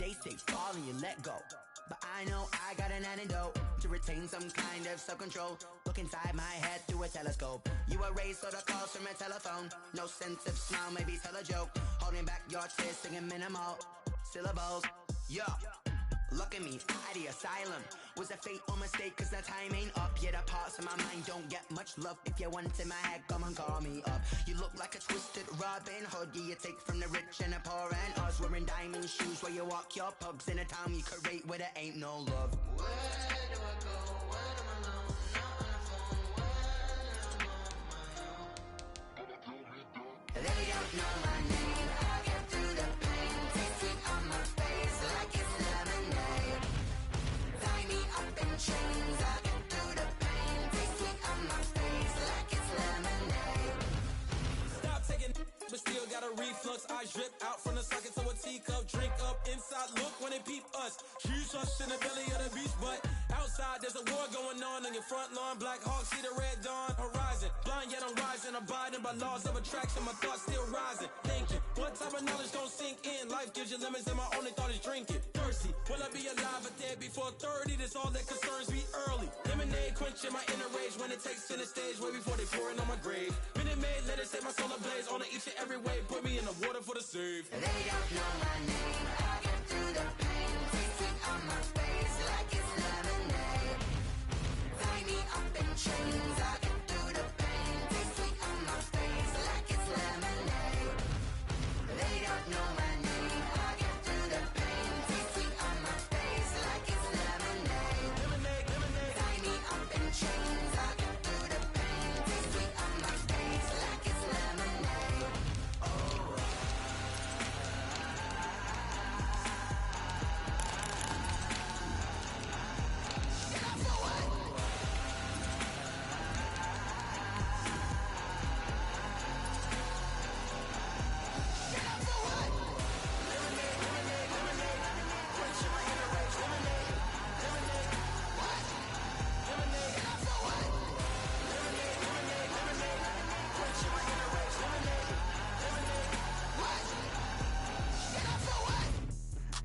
They say fall and you let go, but I know I got an antidote to retain some kind of self-control. Look inside my head through a telescope. You erase all the calls from a telephone. No sense of smile, maybe tell a joke. Holding back your tears, singing minimal syllables. Yeah, look at me, at the asylum. Was a fate or mistake, cause the time ain't up. Yeah, the parts of my mind don't get much love. If you want in my head, come and call me up. You look like a twisted Robin Hood. Yeah, you take from the rich and the poor and us. Wearing diamond shoes where you walk your pugs. In a town you create where there ain't no love. Where do I go when I'm alone? Not on the phone, when I'm on my own. They don't know my name. I get through the pain. Taste it on my face like it's lemonade. Tie me up in chains. I get through the pain. Taste it on my face like it's lemonade. Stop taking, but still got a reflux. I drip out from the socket to a teacup. Drink up inside. Look when they peep us. Huge us in the belly of the beach, but outside there's a war going on your front lawn. Black Hawk see the red dawn horizon. Blind yet I'm rising, abiding by laws of attraction. My thoughts still rising. Thinking, what type of knowledge don't sink in? Life gives you lemons, and my only thought is drinking. Thirsty, will I be alive or dead before 30? That's all that concerns me early. Lemonade quenching my inner rage when it takes center stage, way before they pour it on my grave. Minute Maid, let it set my soul ablaze. On each and every way, put me in the water for the save. They don't know my name. I get through the pain. Taste it on my face like it's lemonade. Tie me up in chains. I get through the pain. Taste it on my face like it's lemonade. They don't know my name. I get through the pain. Taste it on my face like it's lemonade. Tie me up in chains. I get through the pain. Taste it on my face like it's lemonade.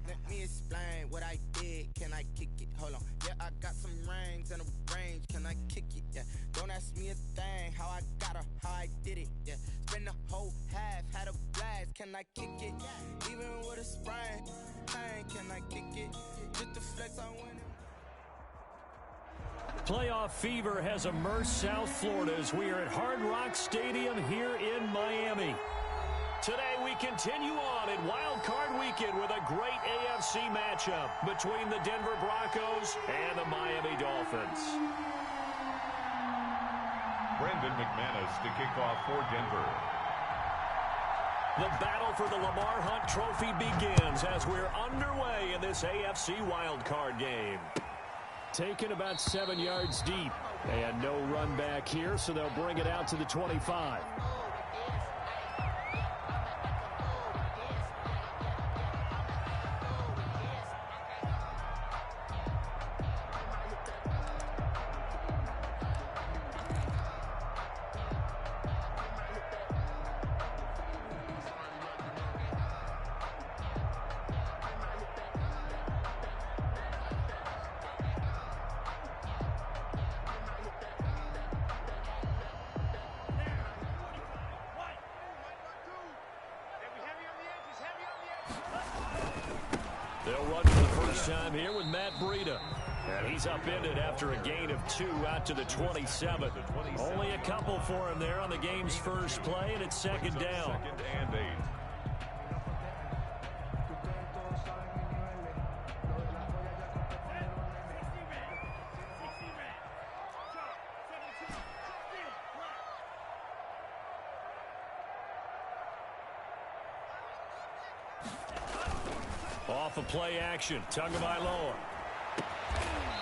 Let me explain what I did. Can I kick it? Hold on. Yeah, I got some rings and a range. Can I kick it? Yeah. Don't ask me a thing. How I got her, how I did it. Yeah. Spend the whole half, had a blast. Can I kick it? Even with a sprain. Pain, can I kick it? Just the flex I win. Playoff fever has immersed South Florida as we are at Hard Rock Stadium here in Miami. Today we continue on in Wild Card Weekend with a great AFC matchup between the Denver Broncos and the Miami Dolphins. Brandon McManus to kick off for Denver. The battle for the Lamar Hunt Trophy begins as we're underway in this AFC Wild Card game. Taken about 7 yards deep. And no run back here, so they'll bring it out to the 25. They'll run for the first time here with Matt Breida. And he's upended after a gain of 2 out to the 27. Only a couple for him there on the game's first play, and it's second down. Second and 8. Off of play action, Tagovailoa.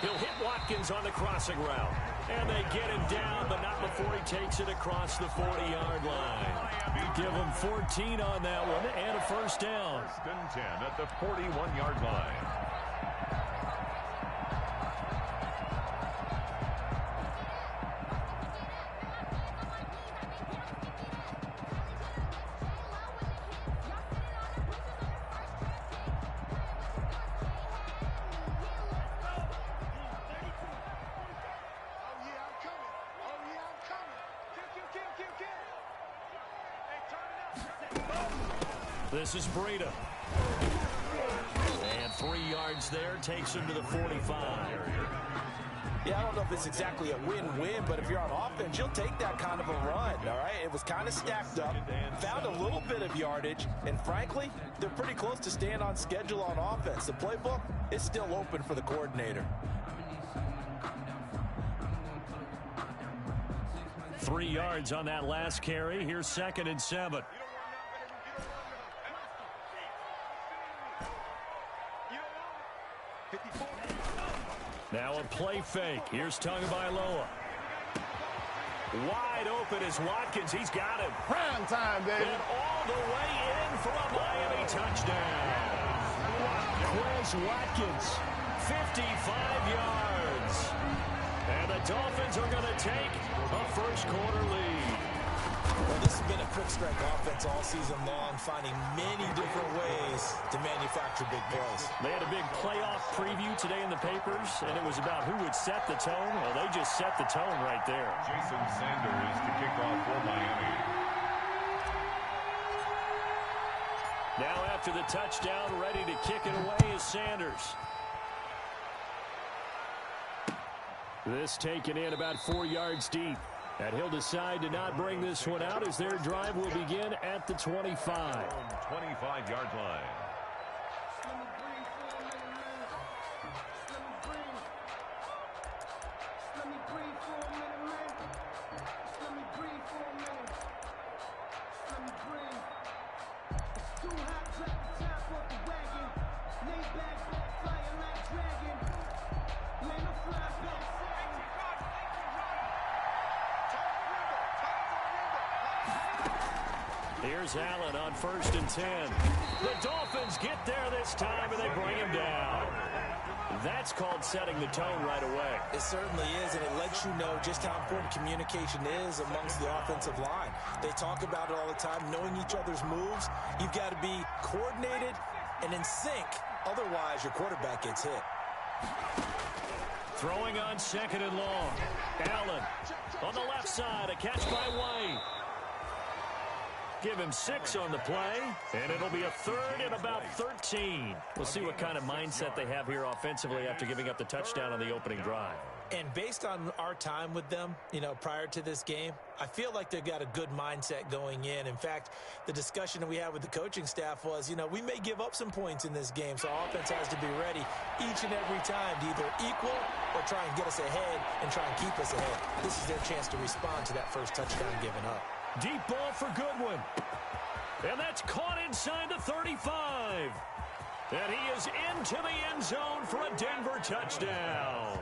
He'll hit Watkins on the crossing route. And they get him down, but not before he takes it across the 40-yard line. Give him 14 on that one and a first down. First and 10 at the 41-yard line. This is Breida. And 3 yards there takes him to the 45. Yeah, I don't know if it's exactly a win-win, but if you're on offense, you'll take that kind of a run, all right? It was kind of stacked up, found a little bit of yardage, and frankly, they're pretty close to staying on schedule on offense. The playbook is still open for the coordinator. 3 yards on that last carry. Here's 2nd and 7. Now a play fake. Here's Tagovailoa. Wide open is Watkins. He's got him. Prime time, baby. And all the way in for a Miami touchdown. Chris Watkins, 55 yards. And the Dolphins are going to take a first-quarter lead. Well, this has been a quick-strike offense all season long, finding many different ways to manufacture big plays. They had a big playoff preview today in the papers, and it was about who would set the tone. Well, they just set the tone right there. Jason Sanders to kick off for Miami. Now after the touchdown, ready to kick it away is Sanders. This taken in about 4 yards deep. And he'll decide to not bring this one out as their drive will begin at the 25. 25-yard line. Here's Allen on 1st and 10. The Dolphins get there this time, and they bring him down. That's called setting the tone right away. It certainly is, and it lets you know just how important communication is amongst the offensive line. They talk about it all the time, knowing each other's moves. You've got to be coordinated and in sync. Otherwise, your quarterback gets hit. Throwing on 2nd and long. Allen on the left side, a catch by White. Give him 6 on the play, and it'll be a 3rd and about 13. We'll see what kind of mindset they have here offensively after giving up the touchdown on the opening drive. And based on our time with them, prior to this game, I feel like they've got a good mindset going in. In fact, the discussion that we had with the coaching staff was, we may give up some points in this game, so our offense has to be ready each and every time to either equal or try and get us ahead and try and keep us ahead. This is their chance to respond to that first touchdown given up. Deep ball for Goodwin. And that's caught inside the 35. And he is into the end zone for a Denver touchdown.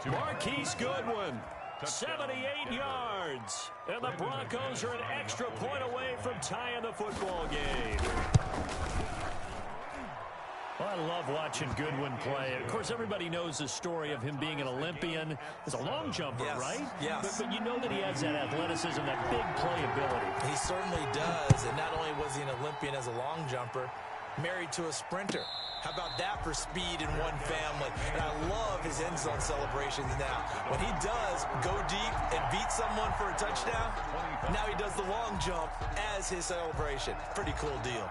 Marquise Goodwin, 78 yards. And the Broncos are an extra point away from tying the football game. I love watching Goodwin play. Of course, everybody knows the story of him being an Olympian. He's a long jumper, yes, right? Yes. But you know that he has that athleticism, that big playability. He certainly does. And not only was he an Olympian as a long jumper, married to a sprinter. How about that for speed in one family? And I love his end zone celebrations now. When he does go deep and beat someone for a touchdown, now he does the long jump as his celebration. Pretty cool deal.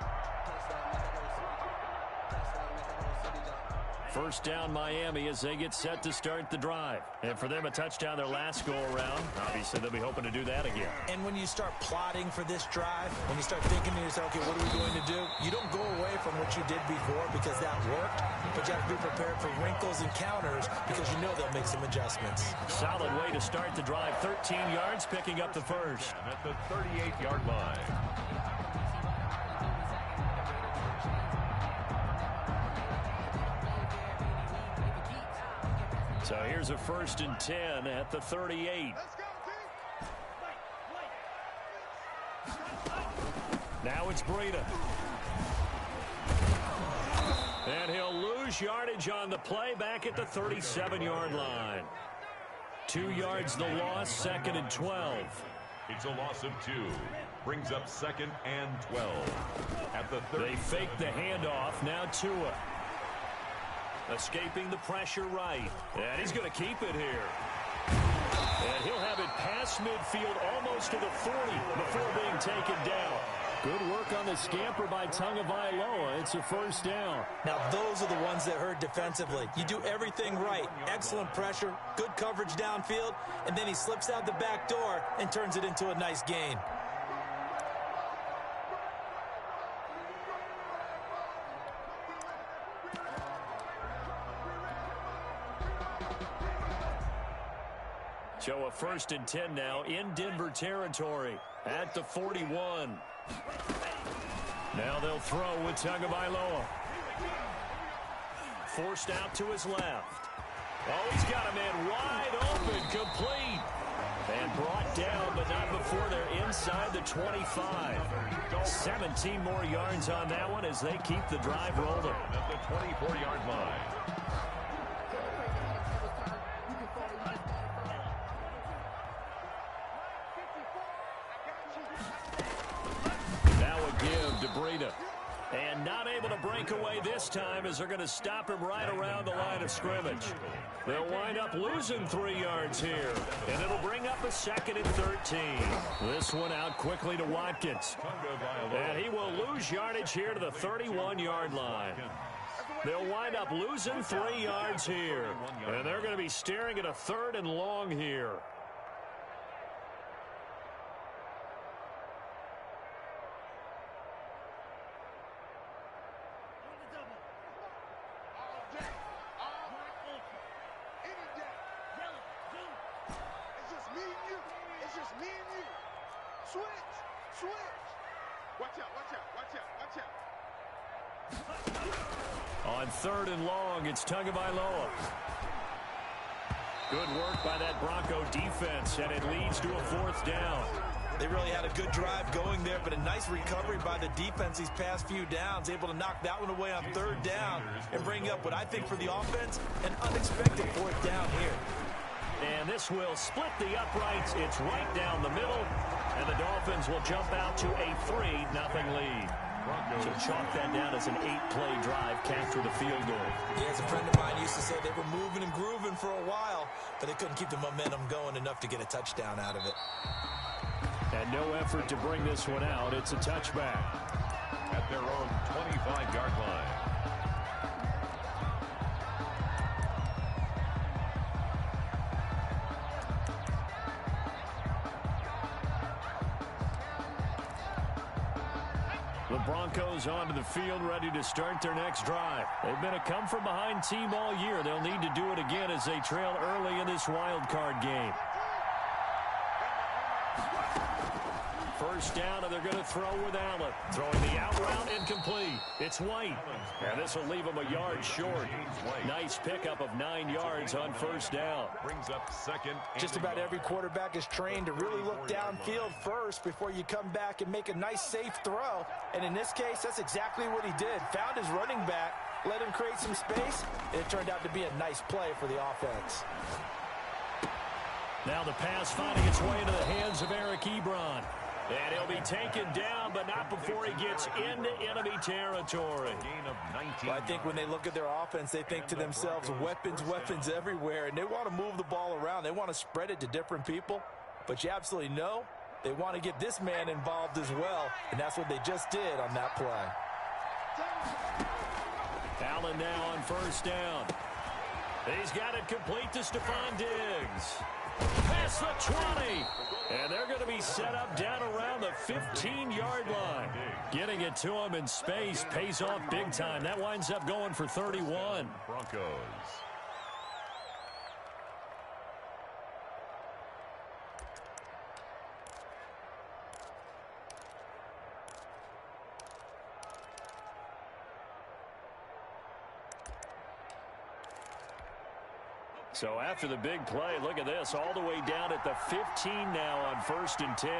First down Miami as they get set to start the drive. And for them, a touchdown their last go-around. Obviously, they'll be hoping to do that again. And when you start plotting for this drive, when you start thinking to yourself, okay, what are we going to do? You don't go away from what you did before because that worked, but you have to be prepared for wrinkles and counters because you know they'll make some adjustments. Solid way to start the drive. 13 yards, picking up the first. At the 38-yard line. So here's a 1st and 10 at the 38. Now it's Breida. And he'll lose yardage on the play back at the 37-yard line. 2 yards the loss, 2nd and 12. It's a loss of 2. Brings up 2nd and 12. At the 30. They fake the handoff. Now Tua. Escaping the pressure right. And he's going to keep it here. And he'll have it past midfield almost to the 40 before being taken down. Good work on the scamper by Tagovailoa. It's a first down. Now, those are the ones that hurt defensively. You do everything right. Excellent pressure, good coverage downfield, and then he slips out the back door and turns it into a nice gain. So a 1st and 10 now in Denver territory at the 41. Now they'll throw with Tagovailoa. Forced out to his left. Oh, he's got a man wide open, complete. And brought down, but not before they're inside the 25. 17 more yards on that one as they keep the drive rolling. At the 24-yard line. And not able to break away this time as they're going to stop him right around the line of scrimmage. They'll wind up losing 3 yards here. And it'll bring up a 2nd and 13. This one out quickly to Watkins. And he will lose yardage here to the 31-yard line. They'll wind up losing 3 yards here. And they're going to be staring at a 3rd and long here. On 3rd and long, it's Tagovailoa. Good work by that Bronco defense, and it leads to a 4th down. They really had a good drive going there, but a nice recovery by the defense these past few downs, able to knock that one away on 3rd down and bring up what I think for the offense, an unexpected 4th down here. And this will split the uprights. It's right down the middle, and the Dolphins will jump out to a 3-0 lead. So chalk that down as an 8-play drive, capture the field goal. Yeah, as a friend of mine used to say, they were moving and grooving for a while, but they couldn't keep the momentum going enough to get a touchdown out of it. And no effort to bring this one out. It's a touchback. At their own 25-yard line. The Broncos onto the field, ready to start their next drive. They've been a come-from-behind team all year. They'll need to do it again as they trail early in this wild card game. First down, and they're going to throw with Allen. Throwing the out route, incomplete. It's White. And this will leave him a yard short. Nice pickup of 9 yards on first down. Brings up 2nd. Just about every quarterback is trained to really look downfield first before you come back and make a nice, safe throw. And in this case, that's exactly what he did. Found his running back, let him create some space, and it turned out to be a nice play for the offense. Now the pass finding its way into the hands of Eric Ebron. And he'll be taken down, but not before he gets into enemy territory. Well, I think when they look at their offense, they think to themselves, weapons, weapons everywhere, and they want to move the ball around. They want to spread it to different people, but you absolutely know they want to get this man involved as well, and that's what they just did on that play. Allen now on first down. He's got it complete to Stephon Diggs. Past the 20. And they're going to be set up down around the 15-yard line. Getting it to him in space pays off big time. That winds up going for 31. Broncos. So after the big play, look at this, all the way down at the 15 now on 1st and 10.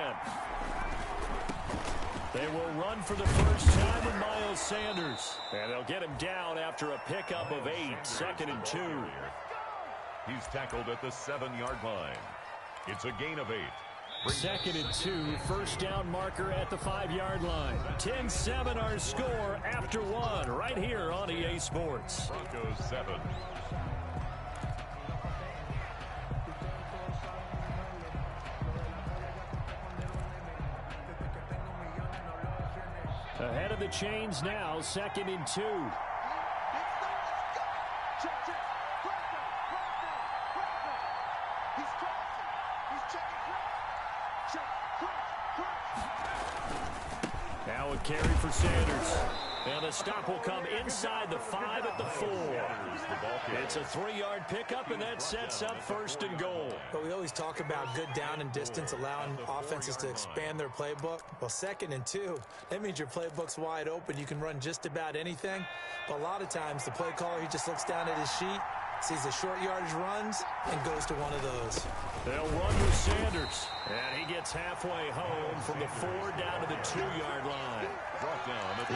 They will run for the first time with Miles Sanders. And they'll get him down after a pickup of 8, 2nd and 2. He's tackled at the 7-yard line. It's a gain of 8. 2nd and 2, first down marker at the 5-yard line. 10-7 our score after 1 right here on EA Sports. Broncos 7. chains now, 2nd and 2. Now a carry for Sanders. And the stop will come inside the 5 at the 4. It's a 3-yard pickup, and that sets up 1st and goal. But we always talk about good down and distance, allowing offenses to expand their playbook. Well, 2nd and 2, that means your playbook's wide open. You can run just about anything. But a lot of times, the play caller, he just looks down at his sheet, sees the short yardage runs, and goes to one of those. They'll run with Sanders. And he gets halfway home from the 4 down to the 2-yard line.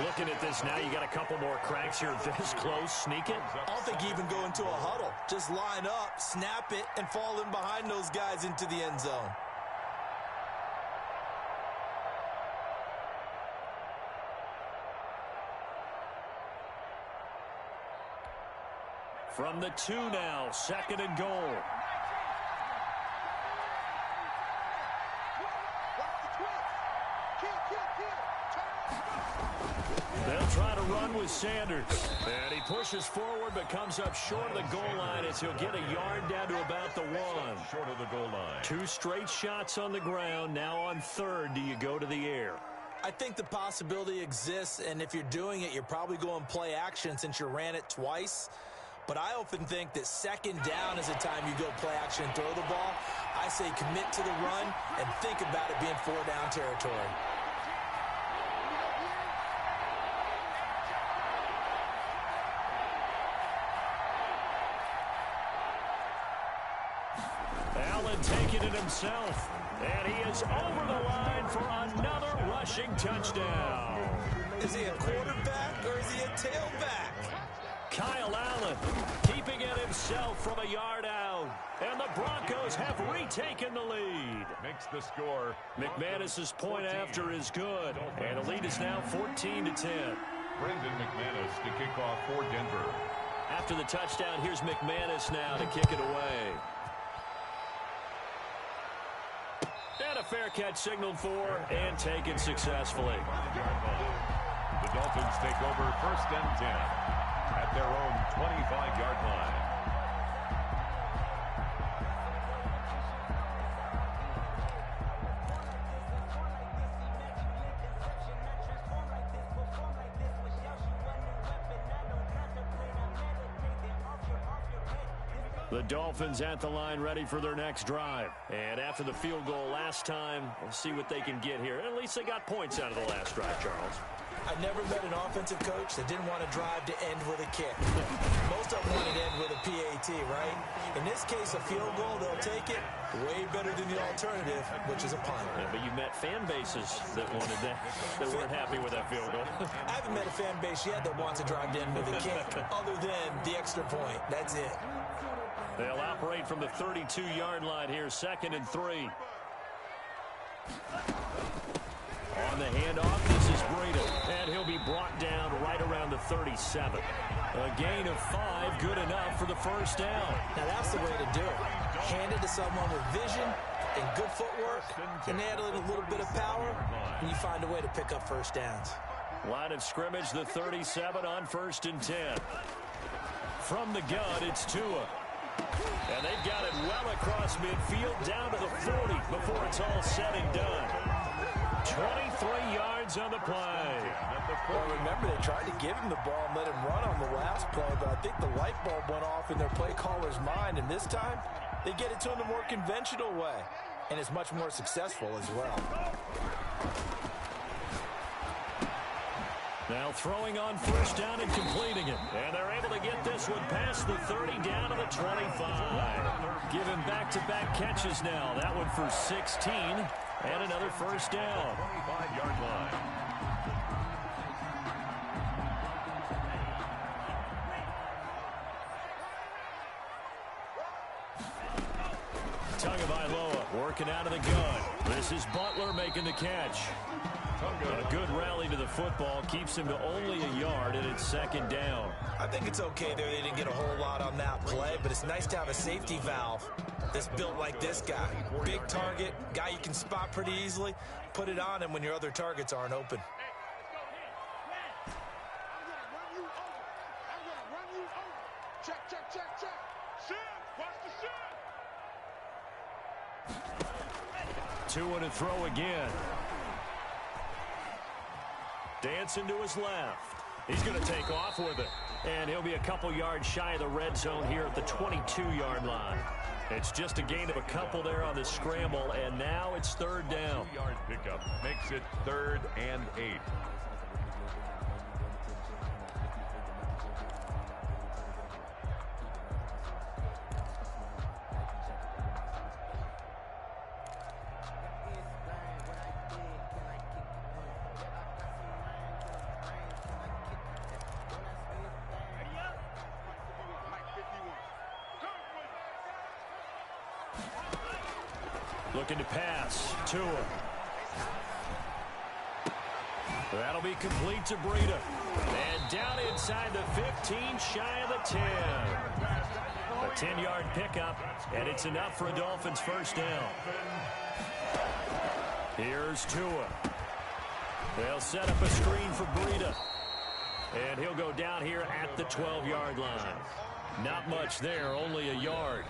Looking at this now, you got a couple more cracks here this close. Sneak it. I don't think you even go into a huddle. Just line up, snap it, and fall in behind those guys into the end zone. From the 2 now, 2nd and goal. They'll try to run with Sanders. And he pushes forward but comes up short of the goal line as he'll get a yard down to about the 1. Short of the goal line. 2 straight shots on the ground. Now on 3rd, do you go to the air? I think the possibility exists, and if you're doing it, you're probably going play action since you ran it twice. But I often think that 2nd down is the time you go play action and throw the ball. I say commit to the run and think about it being 4-down territory. Allen taking it himself. And he is over the line for another rushing touchdown. Is he a quarterback or is he a tailback? Kyle Allen keeping it himself from a yard out. And the Broncos have retaken the lead. Makes the score. McManus's point after is good. And the lead is now 14-10. Brendan McManus to kick off for Denver. After the touchdown, here's McManus now to kick it away. And a fair catch signaled for and taken successfully. The Dolphins take over 1st and 10 at their own 25-yard line. The Dolphins at the line ready for their next drive. And after the field goal last time, we'll see what they can get here. At least they got points out of the last drive, Charles. I've never met an offensive coach that didn't want to drive to end with a kick. Most of them want to end with a PAT, right? In this case, a field goal, they'll take it way better than the alternative, which is a punt. Yeah, but you met fan bases that wanted that weren't happy with that field goal. I haven't met a fan base yet that wants to drive to end with a kick, other than the extra point. That's it. They'll operate from the 32-yard line here, 2nd and 3. On the handoff, this is Breida, and he'll be brought down right around the 37. A gain of 5, good enough for the 1st down. Now that's the way to do it. Hand it to someone with vision and good footwork, and add a little bit of power, and you find a way to pick up 1st downs. Line of scrimmage, the 37 on 1st and 10. From the gun, it's Tua. And they've got it well across midfield down to the 40 before it's all said and done. 23 yards on the play. Well, remember, they tried to give him the ball and let him run on the last play, but I think the light bulb went off in their play caller's mind, and this time they get it to him the more conventional way, and it's much more successful as well. Now throwing on 1st down and completing it. And they're able to get this one past the 30 down to the 25. Given back-to-back catches now. That one for 16 and another 1st down. 25-yard line. Tagovailoa working out of the gun. This is Butler making the catch. A good rally to the football keeps him to only a yard, and it's 2nd down. I think it's okay there. They didn't get a whole lot on that play, but it's nice to have a safety valve that's built like this guy. Big target, guy you can spot pretty easily. Put it on him when your other targets aren't open. Two to throw again. Dancing to his left. He's going to take off with it. And he'll be a couple yards shy of the red zone here at the 22-yard line. It's just a gain of a couple there on the scramble, and now it's third down. 2-yard pickup makes it 3rd and 8. Looking to pass. Tua. That'll be complete to Breida. And down inside the 15, shy of the 10. A 10-yard pickup, and it's enough for a Dolphins first down. Here's Tua. They'll set up a screen for Breida. And he'll go down here at the 12-yard line. Not much there, only a yard.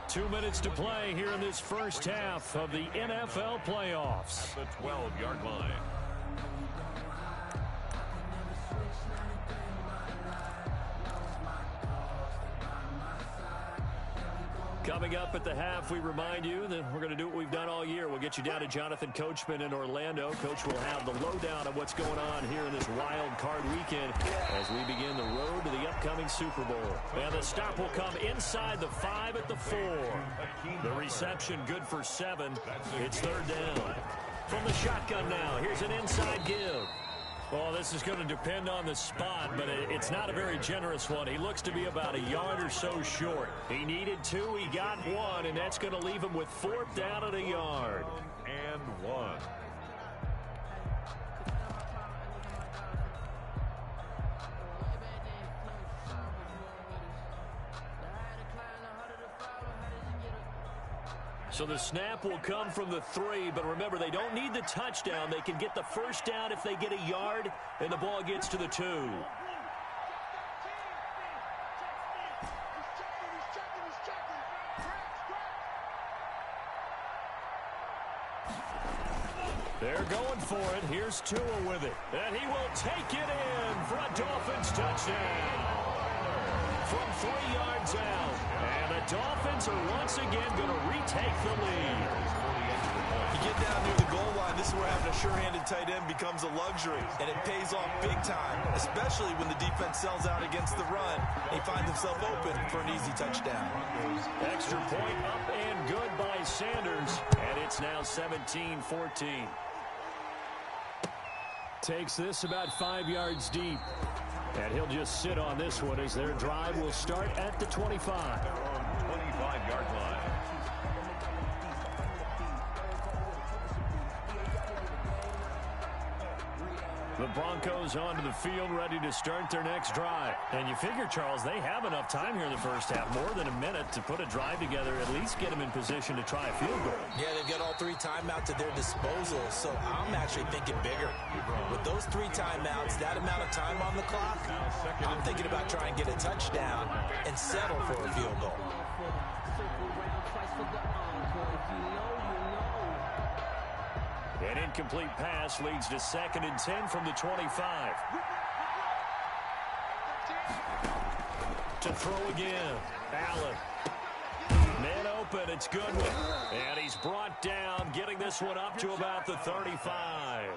2 minutes to play here in this first half of the NFL playoffs. At the 12-yard line. Coming up at the half, we remind you that we're going to do what we've done all year. We'll get you down to Jonathan Coachman in Orlando. Coach will have the lowdown of what's going on here in this wild card weekend as we begin the road to the upcoming Super Bowl. And the stop will come inside the 5 at the 4. The reception good for 7. It's third down. From the shotgun now, here's an inside give. Well, this is going to depend on the spot, but it's not a very generous one. He looks to be about a yard or so short. He needed 2, he got 1, and that's going to leave him with 4th down at a yard. And 1. So the snap will come from the 3, but remember, they don't need the touchdown. They can get the first down if they get a yard, and the ball gets to the 2. They're going for it. Here's Tua with it. And he will take it in for a Dolphins touchdown. From 3 yards out. And the Dolphins are once again going to retake the lead. You get down near the goal line, this is where having a sure-handed tight end becomes a luxury, and it pays off big time, especially when the defense sells out against the run, and he finds himself open for an easy touchdown. Extra point up and good by Sanders, and it's now 17-14. Takes this about 5 yards deep. And he'll just sit on this one as their drive will start at the 25. 25-yard line. The Broncos onto the field, ready to start their next drive. And you figure, Charles, they have enough time here in the first half, more than a minute, to put a drive together, at least get them in position to try a field goal. Yeah, they've got all 3 timeouts at their disposal, so I'm actually thinking bigger. With those 3 timeouts, that amount of time on the clock, I'm thinking about trying to get a touchdown and settle for a field goal. An incomplete pass leads to 2nd and 10 from the 25. To throw again. Allen. Man open. It's Goodwin. And he's brought down, getting this one up to about the 35.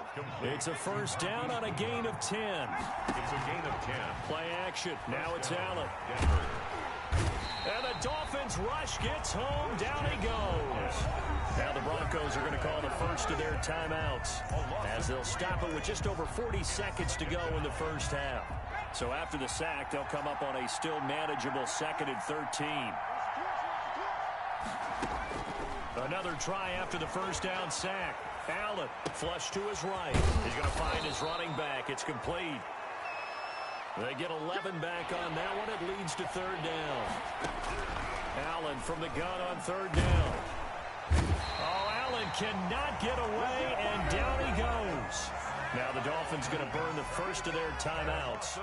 It's a first down on a gain of 10. It's a gain of 10. Play action. Now it's Allen. And the Dolphins rush gets home. Down he goes. Now the Broncos are going to call the first of their timeouts as they'll stop it with just over 40 seconds to go in the first half. So after the sack, they'll come up on a still manageable 2nd and 13. Another try after the first down sack. Allen flush to his right. He's going to find his running back. It's complete. They get 11 back on that one. It leads to 3rd down. Allen from the gun on 3rd down. Oh, Allen cannot get away, and down he goes. Now the Dolphins going to burn the first of their timeouts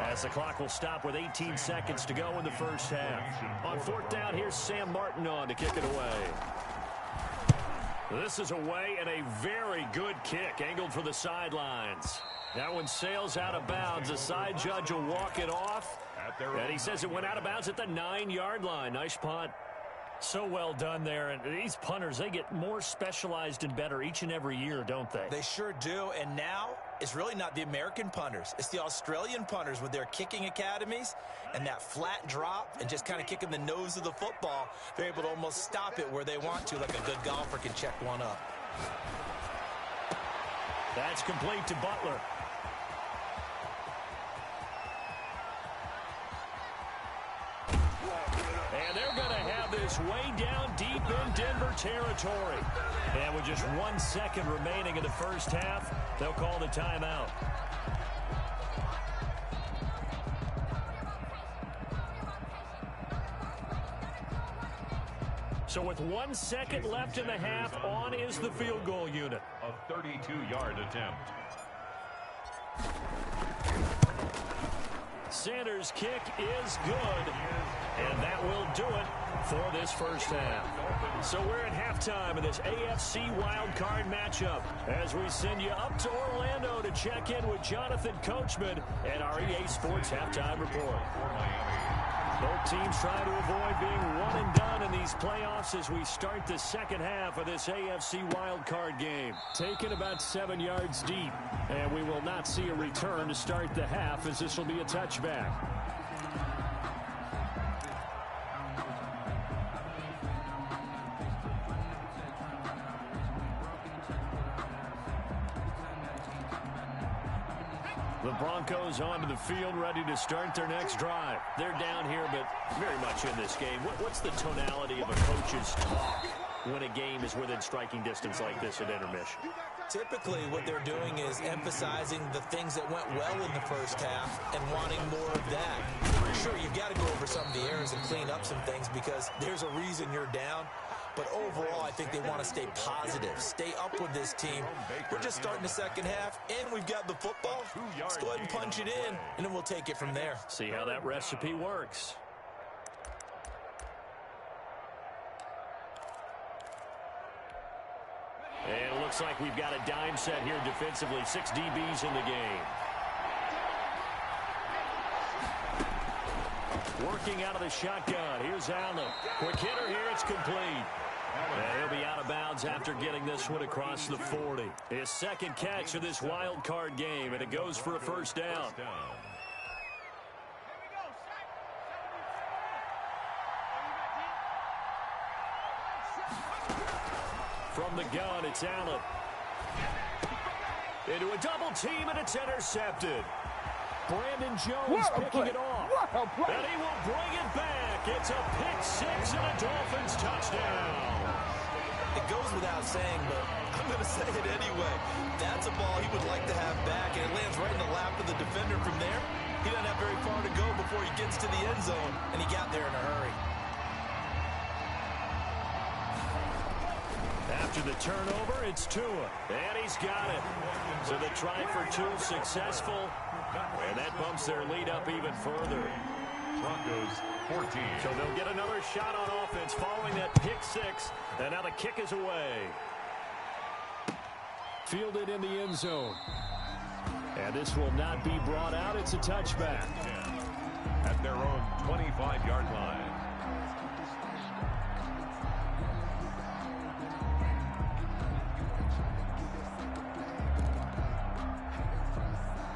as As the clock will stop with 18 seconds to go in the first half. On fourth down, here's Sam Martin on to kick it away. This is away and a very good kick, angled for the sidelines. That one sails out of bounds. The side judge will walk it off. And he says it went out of bounds at the 9-yard line. Nice punt. So well done there. And these punters, they get more specialized and better each and every year, don't they? They sure do. And now it's really not the American punters. It's the Australian punters with their kicking academies and that flat drop and just kind of kicking the nose of the football. They're able to almost stop it where they want to, like a good golfer can check one up. That's complete to Butler. And they're going to have this way down deep in Denver territory. And with just 1 second remaining in the first half, they'll call the timeout. So with 1 second left in the half, on is the field goal unit. A 32-yard attempt. Sanders' kick is good, and that will do it for this first half. So we're at halftime of this AFC wildcard matchup as we send you up to Orlando to check in with Jonathan Coachman and our EA Sports Halftime Report. Both teams trying to avoid being one and done in these playoffs as we start the second half of this AFC wildcard game. Taken about 7 yards deep, and we will not see a return to start the half as this will be a touchback. The Broncos onto the field, ready to start their next drive. They're down here, but very much in this game. What's the tonality of a coach's talk when a game is within striking distance like this at intermission? Typically, what they're doing is emphasizing the things that went well in the first half and wanting more of that. Sure, you've got to go over some of the errors and clean up some things because there's a reason you're down. But overall, I think they want to stay positive, stay up with this team. We're just starting the second half, and we've got the football. Let's go ahead and punch it in, and then we'll take it from there. See how that recipe works. And it looks like we've got a dime set here defensively. 6 DBs in the game. Working out of the shotgun. Here's Allen. Quick hitter here. It's complete. And he'll be out of bounds after getting this one across the 40. His second catch of this wild card game, and it goes for a first down. From the gun, it's Allen. Into a double team, and it's intercepted. Brandon Jones picking it off. And he will bring it back. It's a pick six and a Dolphins touchdown. It goes without saying, but I'm going to say it anyway. That's a ball he would like to have back, and it lands right in the lap of the defender from there. He doesn't have very far to go before he gets to the end zone, and he got there in a hurry. After the turnover, it's Tua, and he's got it. So the try for two successful, and that bumps their lead up even further. Broncos 14. So they'll get another shot on offense following that pick six, and now the kick is away. Fielded in the end zone. And this will not be brought out. It's a touchback. At their own 25-yard line.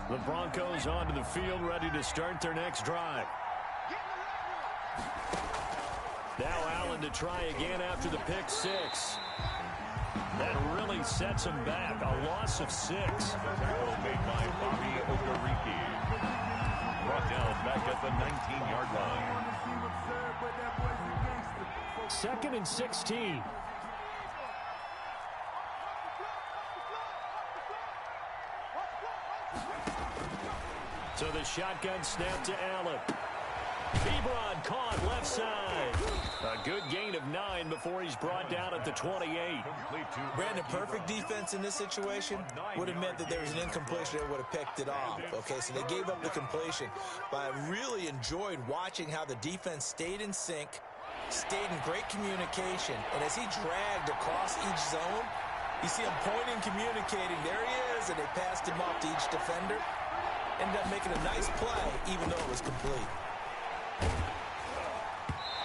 The Broncos onto the field, ready to start their next drive. Now Allen to try again after the pick six. That really sets him back. A loss of 6. Tackle made by Bobby Okereke. Brought down back at the 19-yard line. 2nd and 16. So the shotgun snap to Allen. Ebron caught left side. A good gain of 9 before he's brought down at the 28. Brandon, perfect defense in this situation would have meant that there was an incompletion that would have picked it off. Okay, so they gave up the completion. But I really enjoyed watching how the defense stayed in sync, stayed in great communication. And as he dragged across each zone, you see him pointing, communicating. There he is, and they passed him off to each defender. Ended up making a nice play, even though it was complete.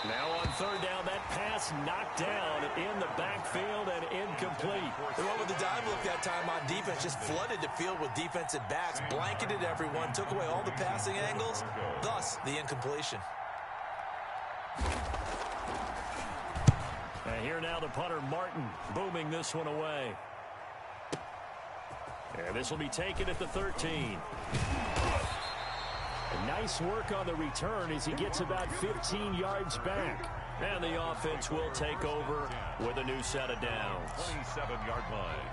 Now on third down, that pass knocked down in the backfield and incomplete. They went with the dive look that time on defense, just flooded the field with defensive backs, blanketed everyone, took away all the passing angles, thus the incompletion. And here now the punter, Martin, booming this one away. And this will be taken at the 13. Nice work on the return as he gets about 15 yards back. And the offense will take over with a new set of downs. 27-yard line.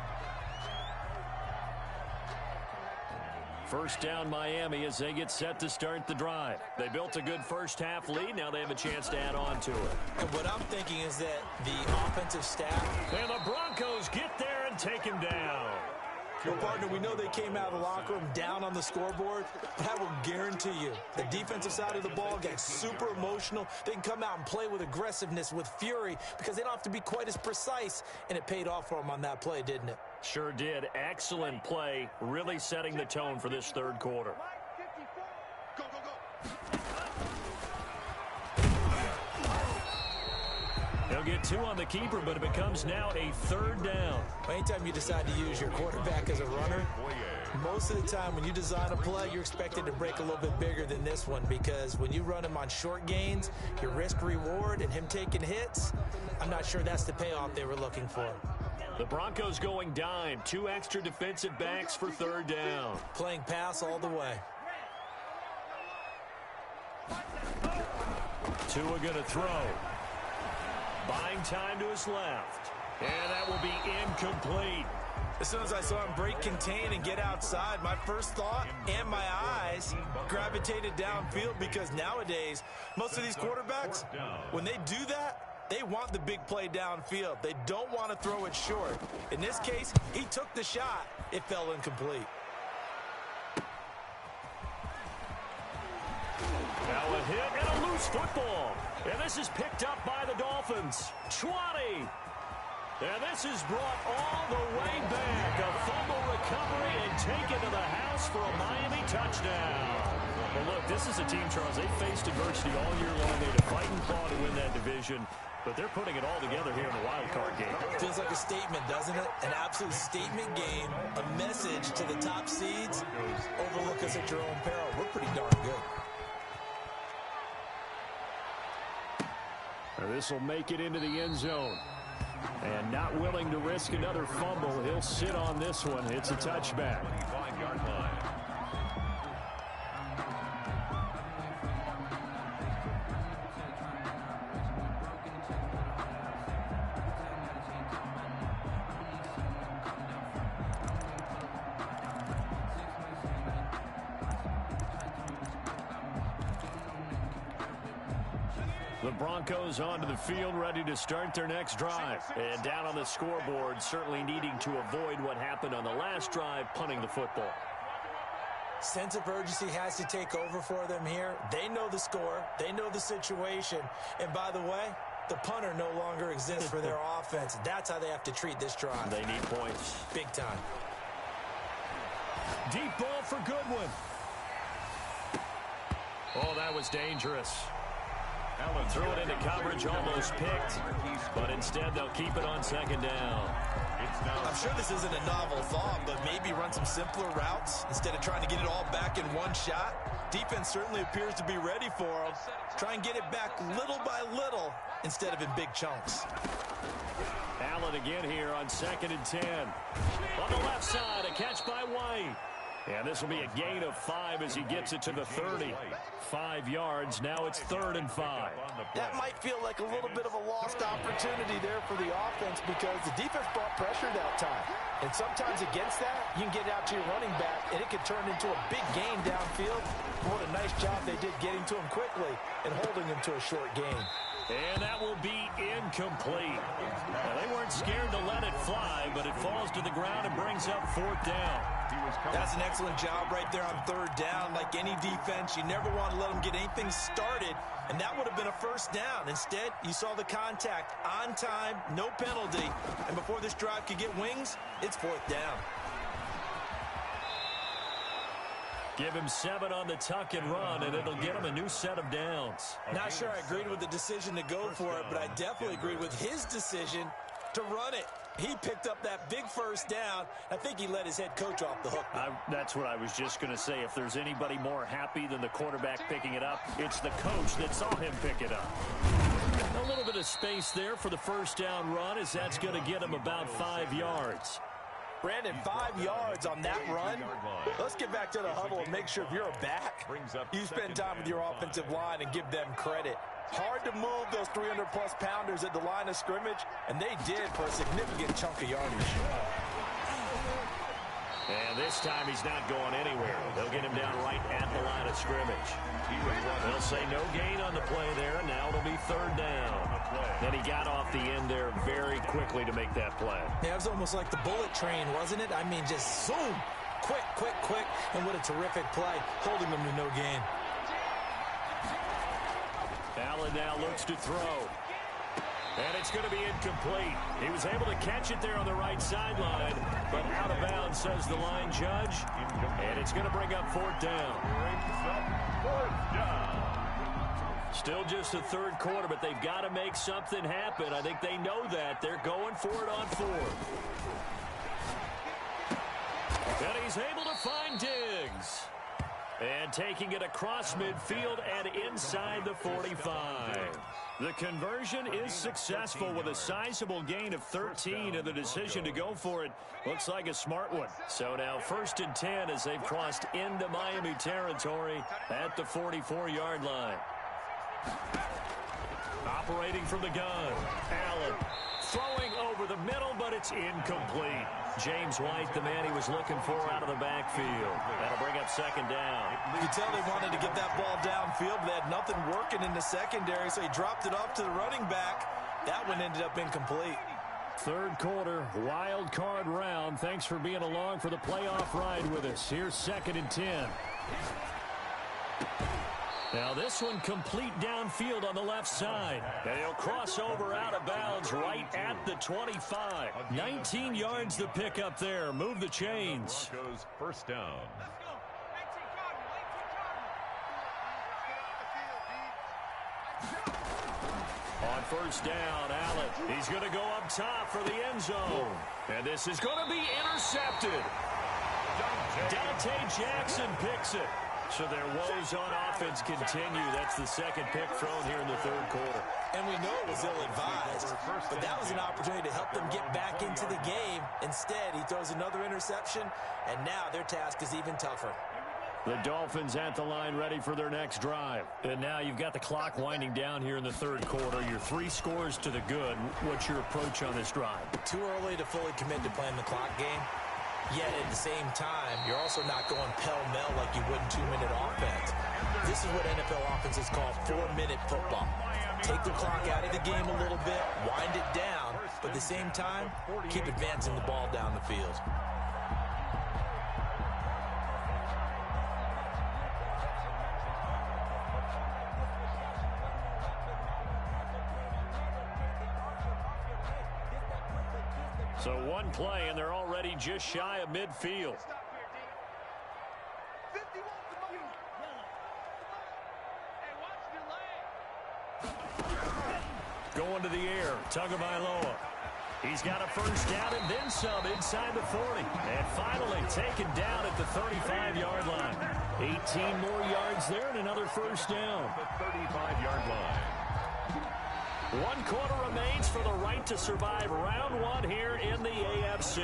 First down Miami as they get set to start the drive. They built a good first half lead. Now they have a chance to add on to it. And what I'm thinking is that the offensive staff... And the Broncos get there and take him down. Well, partner, we know they came out of the locker room down on the scoreboard, but I will guarantee you the defensive side of the ball gets super emotional. They can come out and play with aggressiveness, with fury, because they don't have to be quite as precise, and it paid off for them on that play, didn't it? Sure did. Excellent play, really setting the tone for this third quarter. He'll get 2 on the keeper, but it becomes now a third down. Anytime you decide to use your quarterback as a runner, most of the time when you design a play, you're expected to break a little bit bigger than this one, because when you run him on short gains, your risk-reward and him taking hits, I'm not sure that's the payoff they were looking for. The Broncos going dime. 2 extra defensive backs for third down. Playing pass all the way. Tua going to throw. Buying time to his left. And that will be incomplete. As soon as I saw him break contain and get outside, my first thought and my eyes gravitated downfield, because nowadays, most of these quarterbacks, when they do that, they want the big play downfield. They don't want to throw it short. In this case, he took the shot. It fell incomplete. Now a hit and a loose football. And this is picked up by the Dolphins. 20. And this is brought all the way back. A fumble recovery and taken to the house for a Miami touchdown. Well, look, this is a team, Charles. They faced adversity all year long. They had to fight and claw to win that division. But they're putting it all together here in the wild card game. Feels like a statement, doesn't it? An absolute statement game. A message to the top seeds. Overlook us at your own peril. We're pretty darn good. This will make it into the end zone. And not willing to risk another fumble, he'll sit on this one. It's a touchback. 25-yard line. The Broncos onto the field, ready to start their next drive. And down on the scoreboard, certainly needing to avoid what happened on the last drive, punting the football. Sense of urgency has to take over for them here. They know the score. They know the situation. And by the way, the punter no longer exists for their offense. That's how they have to treat this drive. They need points. Big time. Deep ball for Goodwin. Oh, that was dangerous. Allen threw it into coverage, almost picked, but instead they'll keep it on second down. I'm sure this isn't a novel thought, but maybe run some simpler routes instead of trying to get it all back in one shot. Defense certainly appears to be ready for them. Try and get it back little by little instead of in big chunks. Allen again here on 2nd and 10. On the left side, a catch by White. And this will be a gain of 5 as he gets it to the 30. 5 yards. Now it's 3rd and 5. That might feel like a little bit of a lost opportunity there for the offense, because the defense brought pressure that time. And sometimes against that, you can get out to your running back, and it could turn into a big gain downfield. What a nice job they did getting to him quickly and to a short gain. And that will be incomplete. Now, they weren't scared to let it fly, but it falls to the ground and brings up 4th down. That's an excellent job right there on 3rd down. Like any defense, you never want to let them get anything started, and that would have been a 1st down. Instead, you saw the contact on time, no penalty, and before this drive could get wings, it's 4th down. Give him 7 on the tuck and run, and it'll get him a new set of downs. Not sure I agreed with the decision to go for it, but I definitely agreed with his decision to run it. He picked up that big 1st down. I think he let his head coach off the hook. That's what I was just going to say. If there's anybody more happy than the quarterback picking it up, it's the coach that saw him pick it up. A little bit of space there for the 1st down run, as that's going to get him about 5 yards. Brandon, 5 yards on that run. Let's get back to the huddle and make sure if you're a back, you spend time with your offensive line and give them credit. Hard to move those 300-plus pounders at the line of scrimmage, and they did for a significant chunk of yardage. And this time he's not going anywhere. They'll get him down right at the line of scrimmage. They'll say no gain on the play there, and now it'll be 3rd down. Then he got off the end there very quickly to make that play. Yeah, it was almost like the bullet train, wasn't it? I mean, just zoom, quick, quick, quick, and what a terrific play, holding them to no gain. Allen now looks to throw. And it's going to be incomplete. He was able to catch it there on the right sideline, but out of bounds, says the line judge. And it's going to bring up 4th down. Still just the 3rd quarter, but they've got to make something happen. I think they know that. They're going for it on 4th. And he's able to find Diggs. And taking it across midfield and inside the 45. The conversion is successful with a sizable gain of 13, and the decision to go for it looks like a smart one. So now 1st and 10 as they've crossed into Miami territory at the 44-yard line. Operating from the gun, Allen throwing over the middle, but it's incomplete. James White, the man he was looking for out of the backfield. That'll bring up 2nd down. You could tell they wanted to get that ball downfield, but they had nothing working in the secondary, so he dropped it off to the running back. That one ended up incomplete. 3rd quarter, wild card round. Thanks for being along for the playoff ride with us. Here's 2nd and 10. Now this one complete downfield on the left side. And he'll cross over out of bounds right at the 25. 19 yards to pick up there. Move the chains. Broncos 1st down. On 1st down, Allen. He's going to go up top for the end zone. And this is going to be intercepted. Dante Jackson picks it. So their woes on offense continue. That's the 2nd pick thrown here in the 3rd quarter. And we know it was ill-advised, but that was an opportunity to help them get back into the game. Instead, he throws another interception, and now their task is even tougher. The Dolphins at the line ready for their next drive. And now you've got the clock winding down here in the 3rd quarter. You're 3 scores to the good. What's your approach on this drive? Too early to fully commit to playing the clock game. Yet at the same time, you're also not going pell-mell like you would in 2-minute offense. This is what NFL offenses call 4-minute football. Take the clock out of the game a little bit, wind it down, but at the same time, keep advancing the ball down the field. So one play, and they're already just shy of midfield. Going to the air, Tagovailoa. He's got a 1st down and then some inside the 40. And finally taken down at the 35-yard line. 18 more yards there and another 1st down. The 35-yard line. 1 quarter remains for the right to survive round 1 here in the AFC.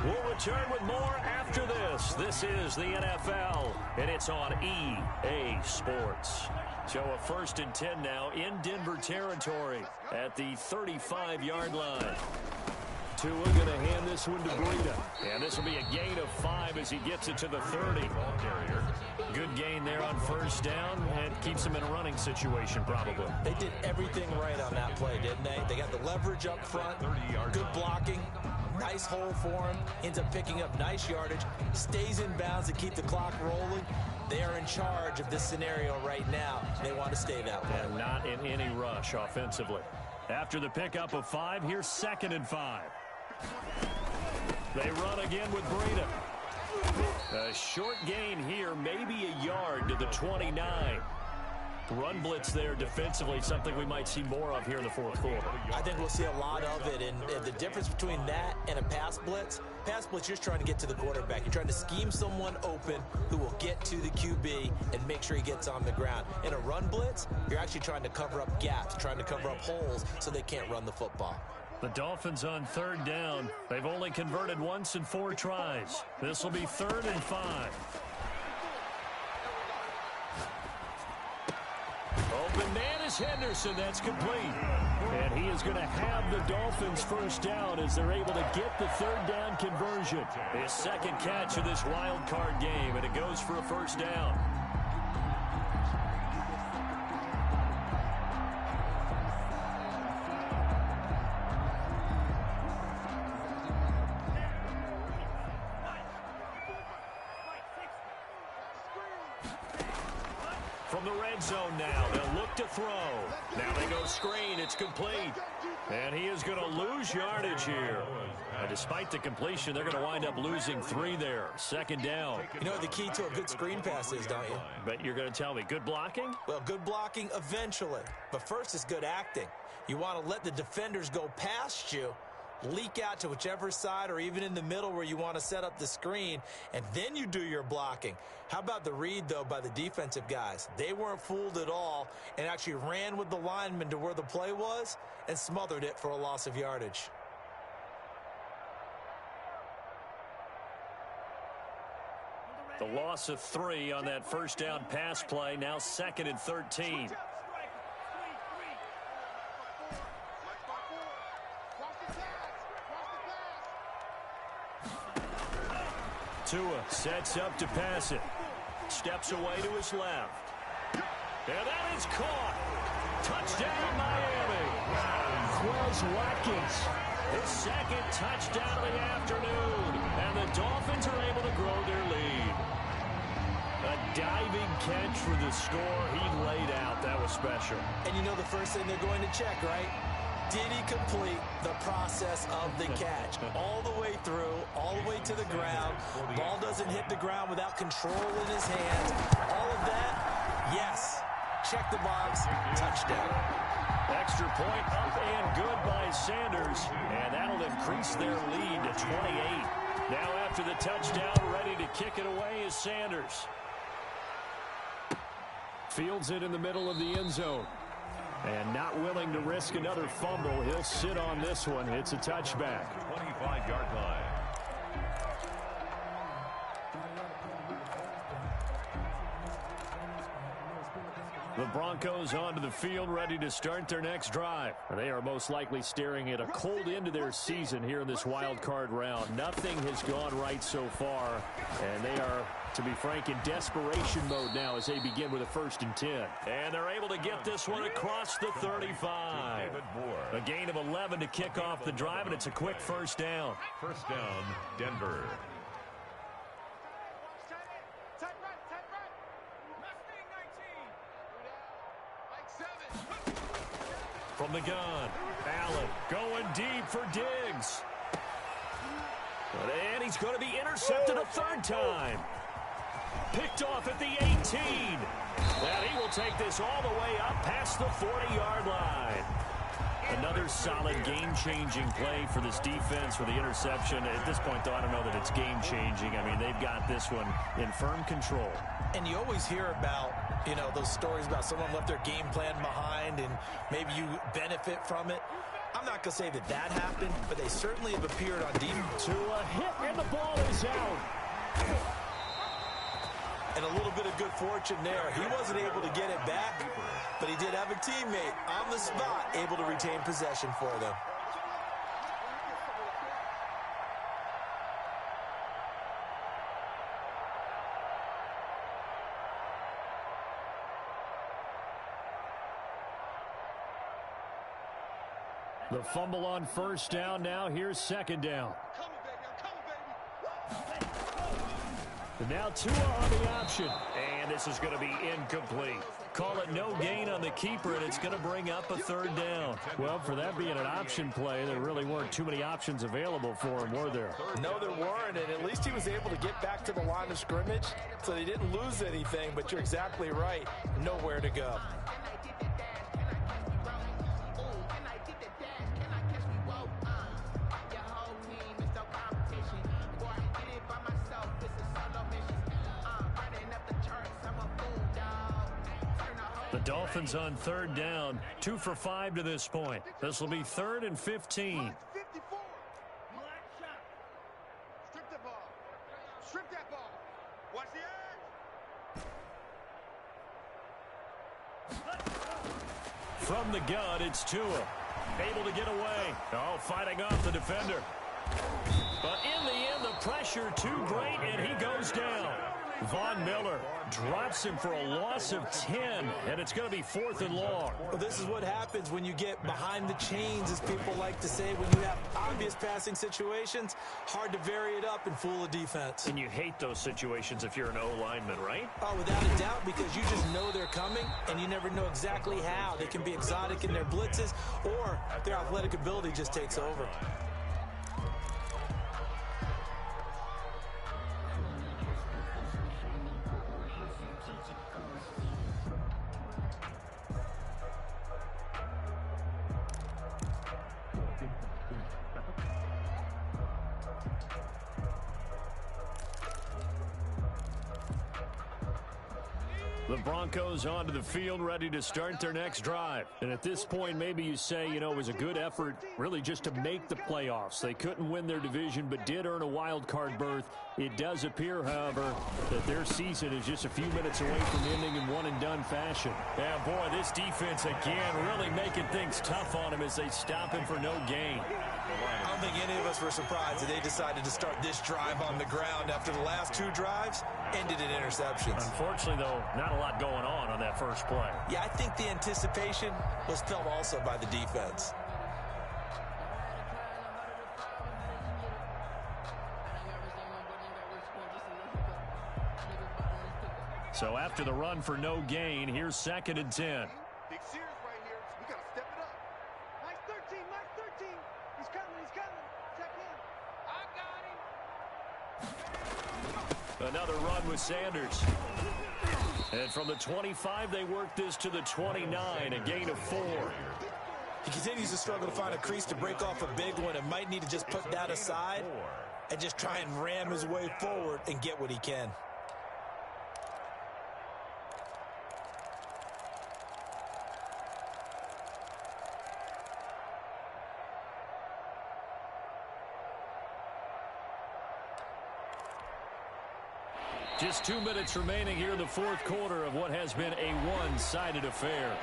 We'll return with more after this. This is the NFL, and it's on EA Sports. So a 1st and 10 now in Denver territory at the 35-yard line. Tua going to hand this one to Breida. And this will be a gain of 5 as he gets it to the 30. Good gain there on first down, and keeps him in a running situation probably. They did everything right on that play, didn't they? They got the leverage up front, good blocking, nice hole for him, ends up picking up nice yardage, stays in bounds to keep the clock rolling. They are in charge of this scenario right now. They want to stay that way. And not in any rush offensively. After the pickup of 5, here's 2nd and 5. They run again with Breida. A short gain here, maybe a yard to the 29. Run blitz there defensively, something we might see more of here in the fourth quarter. I think we'll see a lot of it, and the difference between that and a pass blitz, you're just trying to get to the quarterback. You're trying to scheme someone open who will get to the QB and make sure he gets on the ground. In a run blitz, you're actually trying to cover up gaps, trying to cover up holes so they can't run the football. The Dolphins on 3rd down. They've only converted once in 4 tries. This will be 3rd and 5. Open man is Henderson. That's complete. And he is going to have the Dolphins first down as they're able to get the 3rd down conversion. His 2nd catch of this wild card game, and it goes for a first down. From the red zone now, they'll look to throw. Now they go screen, it's complete. And he is going to lose yardage here. Despite the completion, they're going to wind up losing 3 there. 2nd down. You know what the key to a good screen pass is, don't you? But you're going to tell me, good blocking? Well, good blocking eventually. But first is good acting. You want to let the defenders go past you, leak out to whichever side or even in the middle where you want to set up the screen, and then you do your blocking. How about the read, though, by the defensive guys? They weren't fooled at all and actually ran with the lineman to where the play was and smothered it for a loss of yardage. The loss of 3 on that first down pass play, now 2nd and 13. Tua sets up to pass it. Steps away to his left. And that is caught. Touchdown, Miami. Quez Watkins. His 2nd touchdown of the afternoon. And the Dolphins are able to grow their lead. A diving catch for the score he laid out. That was special. And you know the first thing they're going to check, right? Did he complete the process of the catch? All the way through, all the way to the ground. Ball doesn't hit the ground without control in his hands. All of that, yes. Check the box, touchdown. Extra point up and good by Sanders. And that'll increase their lead to 28. Now after the touchdown, ready to kick it away is Sanders. Fields it in the middle of the end zone. And not willing to risk another fumble. He'll sit on this one. It's a touchback. 25-yard line. The Broncos onto the field, ready to start their next drive. They are most likely staring at a cold end to their season here in this wild card round. Nothing has gone right so far, and they are, to be frank, in desperation mode now as they begin with a 1st and 10. And they're able to get this one across the 35. A gain of 11 to kick off the drive, and it's a quick first down. First down, Denver. From the gun, Allen going deep for Diggs. And he's going to be intercepted a 3rd time. Picked off at the 18. And he will take this all the way up past the 40-yard line. Another solid game-changing play for this defense for the interception. At this point, though, I don't know that it's game-changing. I mean, they've got this one in firm control. And you always hear about, you know, those stories about someone left their game plan behind and maybe you benefit from it. I'm not going to say that that happened, but they certainly have appeared on defense. To a hit, and the ball is out. And a little bit of good fortune there. He wasn't able to get it back, but he did have a teammate on the spot able to retain possession for them. The fumble on first down. Now here's second down. And now Tua on the option. And this is going to be incomplete. Call it no gain on the keeper, and it's going to bring up a third down. Well, for that being an option play, there really weren't too many options available for him, were there? No, there weren't, and at least he was able to get back to the line of scrimmage, so they didn't lose anything, but you're exactly right. Nowhere to go. The Dolphins on third down, 2 for 5 to this point. This will be 3rd and 15. Strip the ball. Strip that ball. Watch the edge. From the gun, it's Tua. Able to get away. Oh, fighting off the defender. But in the end, the pressure too great, and he goes down. Von Miller drops him for a loss of 10, and it's going to be 4th and long. Well, this is what happens when you get behind the chains, as people like to say. When you have obvious passing situations, hard to vary it up and fool a defense. And you hate those situations if you're an O-lineman, right? Oh, without a doubt, because you just know they're coming, and you never know exactly how. They can be exotic in their blitzes, or their athletic ability just takes over. The Broncos onto the field, ready to start their next drive. And at this point, maybe you say, it was a good effort really just to make the playoffs. They couldn't win their division, but did earn a wild card berth. It does appear, however, that their season is just a few minutes away from ending in one-and-done fashion. Yeah, boy, this defense, again, really making things tough on him as they stop him for no gain. I don't think any of us were surprised that they decided to start this drive on the ground after the last 2 drives ended in interceptions. Unfortunately, though, not a lot going on that first play. Yeah, I think the anticipation was felt also by the defense. So after the run for no gain, here's 2nd and 10. Big series right here. We got to step it up. Mike 13, Mike 13. He's coming, he's coming. Check him. I got him. Another run with Sanders. And from the 25, they work this to the 29, a gain of 4. He continues to struggle to find a crease to break off a big one and might need to just put that aside and just try and ram his way forward and get what he can. Just 2 minutes remaining here in the 4th quarter of what has been a one-sided affair.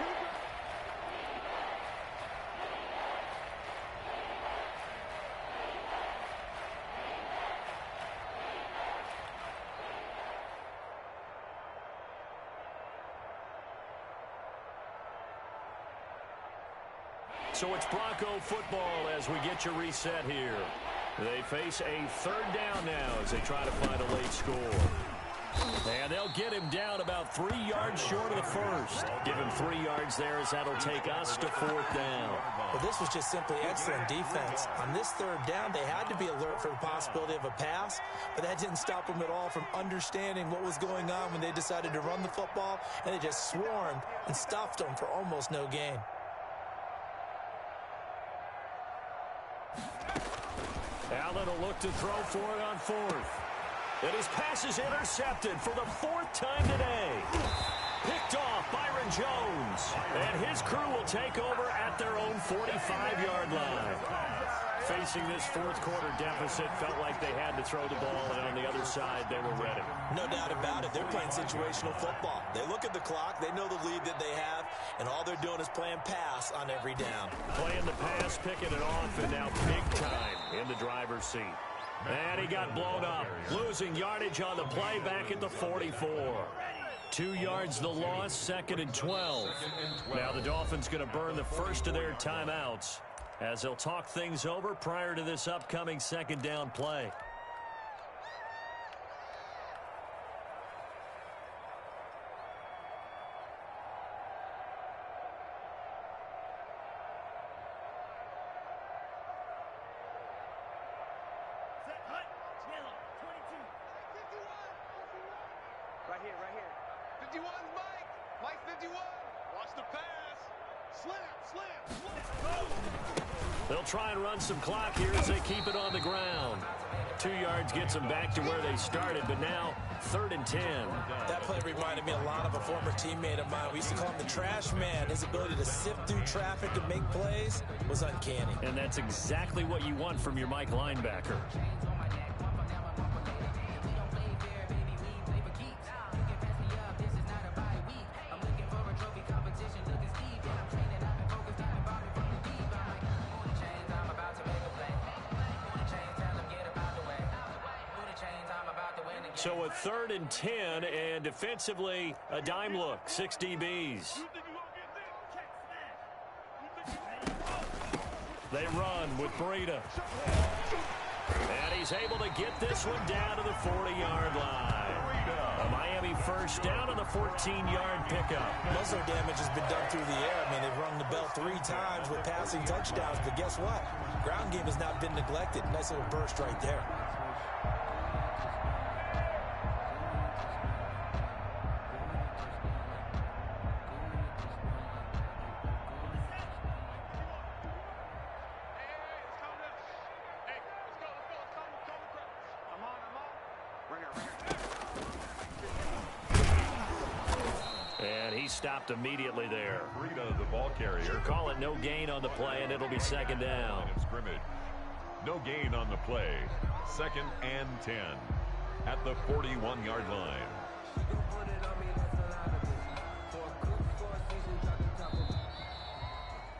So it's Bronco football as we get you reset here. They face a 3rd down now as they try to find a late score. And they'll get him down about 3 yards short of the first. Give him 3 yards there as that'll take us to 4th down. Well, this was just simply excellent defense. On this 3rd down, they had to be alert for the possibility of a pass, but that didn't stop them at all from understanding what was going on when they decided to run the football, and they just swarmed and stuffed them for almost no gain. Allen will look to throw for it on 4th. And his pass is intercepted for the 4th time today. Picked off Byron Jones. And his crew will take over at their own 45-yard line. Facing this 4th quarter deficit, felt like they had to throw the ball, and on the other side, they were ready. No doubt about it. They're playing situational football. They look at the clock, they know the lead that they have, and all they're doing is playing pass on every down. Playing the pass, picking it off, and now big time in the driver's seat. And he got blown up, losing yardage on the play back at the 44. 2 yards the loss, 2nd and 12. Now the Dolphins going to burn the first of their timeouts. as they'll talk things over prior to this upcoming second down play. Right here. 51's Mike. Mike 51. Watch the pass. Slam. They'll try and run some clock here as they keep it on the ground. 2 yards gets them back to where they started, but now 3rd and 10. That play reminded me a lot of a former teammate of mine. We used to call him the trash man. His ability to sift through traffic and make plays was uncanny. And that's exactly what you want from your Mike linebacker. So a 3rd and 10, and defensively, a dime look, 6 DBs. They run with Breida. And he's able to get this one down to the 40-yard line. A Miami first down on the 14-yard pickup. Muzzle damage has been done through the air. I mean, they've rung the bell 3 times with passing touchdowns, but guess what? Ground game has not been neglected. Nice little burst right there. Stopped immediately there. Breida, the ball carrier. Call it no gain on the play, and it'll be second down. Scrimmage. No gain on the play. 2nd and 10 at the 41-yard line.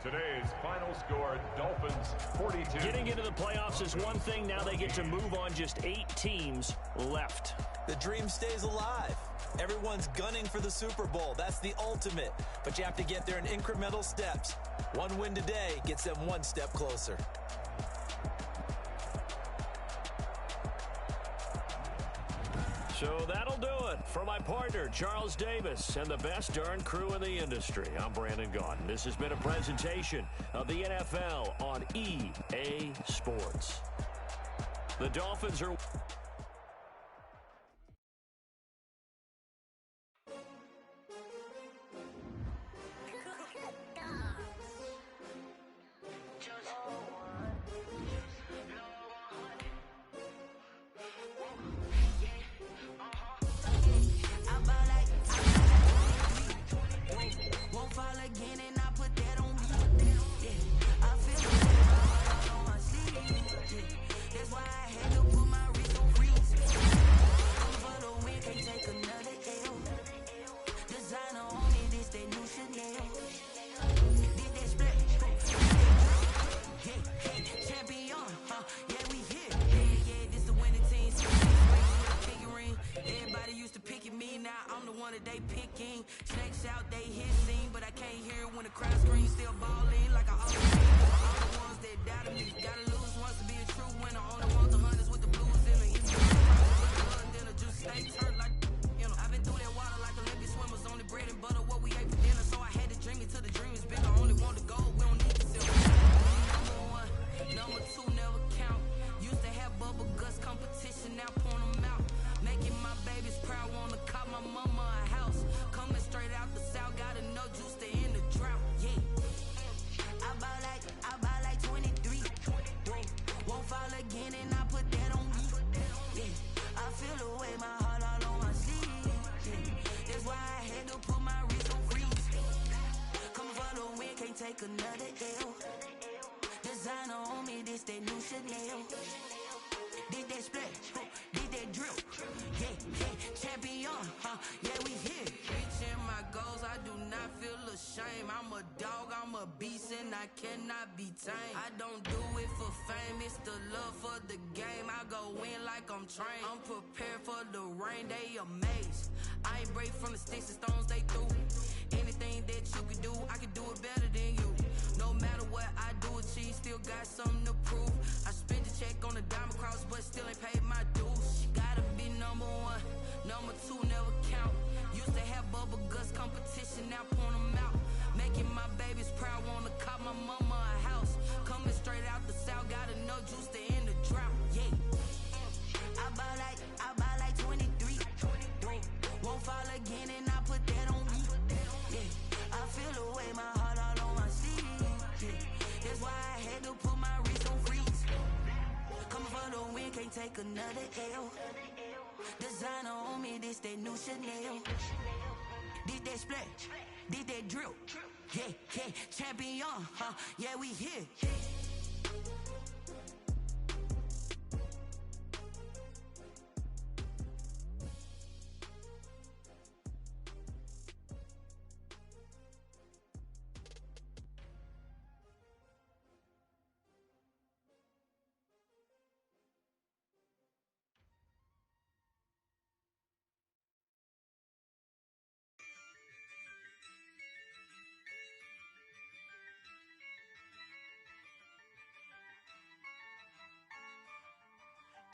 Today's final score, Dolphins 42. Getting into the playoffs is one thing. Now they get to move on. Just 8 teams left. The dream stays alive. Everyone's gunning for the Super Bowl. That's the ultimate. But you have to get there in incremental steps. One win today gets them 1 step closer. So that'll do it for my partner, Charles Davis, and the best darn crew in the industry. I'm Brandon Gaudin. This has been a presentation of the NFL on EA Sports. The Dolphins are... Another L. Designer on me, this that new Chanel. Did that splash, did that drip. Yeah, champion, yeah, we here. Reaching my goals, I do not feel ashamed. I'm a dog, I'm a beast, and I cannot be tamed. I don't do it for fame, it's the love for the game. I go in like I'm trained. I'm prepared for the rain, they amazed. I ain't break from the sticks and stones they threw. Anything that you could do, I could do it better than you. No matter what I do, achieve, still of the L. Designer on me, this that new Chanel. This that splash, this that drill. Yeah, yeah, champion, huh? Yeah, we here.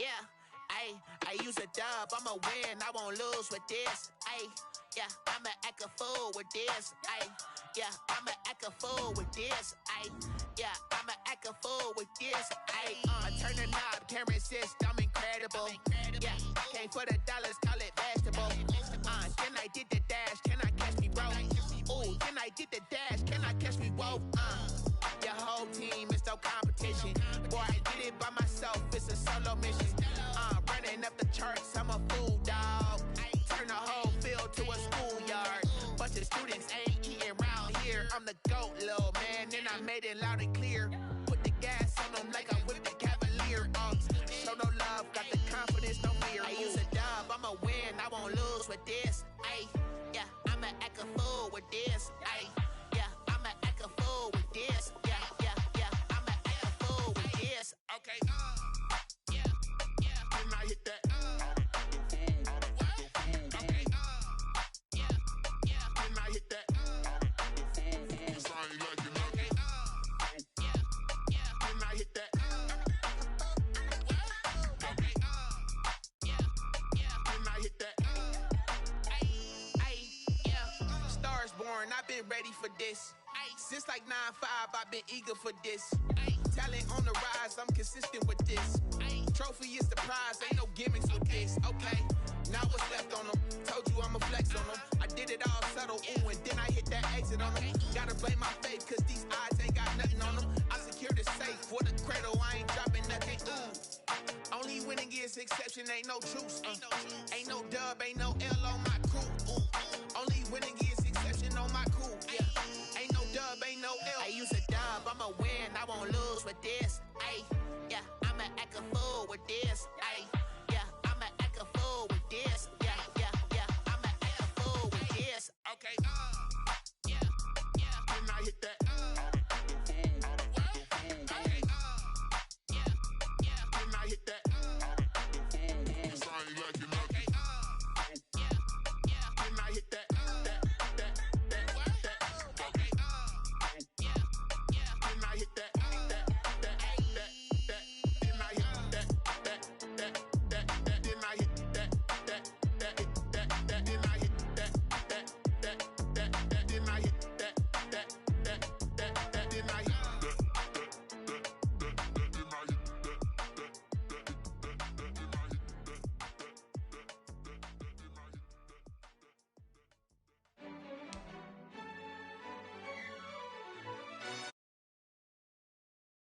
Yeah, I use a dub, I'ma win, I won't lose with this. Yeah, I'ma act a fool with this. Yeah, I'ma act a fool with this. Yeah, I'ma act a fool with this. I turn the knob, camera assist, I'm incredible. Yeah, came for the dollars, call it vegetable. Then I did the dash, can I catch me, bro? Ooh, then I did the dash, can I catch me, whoa? Your whole team is no competition. Boy, I did it by myself, it's a solo mission. Running up the charts, I'm a fool, dog. Turn the whole field to a schoolyard. Bunch of students ain't eating round here. I'm the GOAT, little man, and I made it loud and clear. Put the gas on them like I whipped the Cavalier. Show no love, got the confidence, no fear. I use a dub, I'ma win, I won't lose with this. Yeah, I'ma act a fool with this. Yeah, I'ma act a fool with this. Yeah, I'ma act a fool with this. Okay, yeah, can I hit that? Okay, yeah, can I hit that? Can I hit that? Okay, can I hit that? Yeah, Stars born, I've been ready for this. Since like 9-5, I've been eager for this. Talent on the rise, I'm consistent with this. Trophy is the prize, ain't no gimmicks with this. Okay, now what's left on them? Told you I'ma flex on them. I did it all subtle, ooh, and then I hit that exit on them. Gotta blame my faith, cause these odds ain't got nothing on them. I secured the safe for the cradle, I ain't dropping nothing, ooh. Only winning is exception, ain't no truce. Ain't no dub, ain't no L on my crew. Only winning is exception on my crew. Yeah, ain't no dub, ain't no L. I use a dub, I'ma win, I won't lose with this. Yeah, I'ma act a fool with this.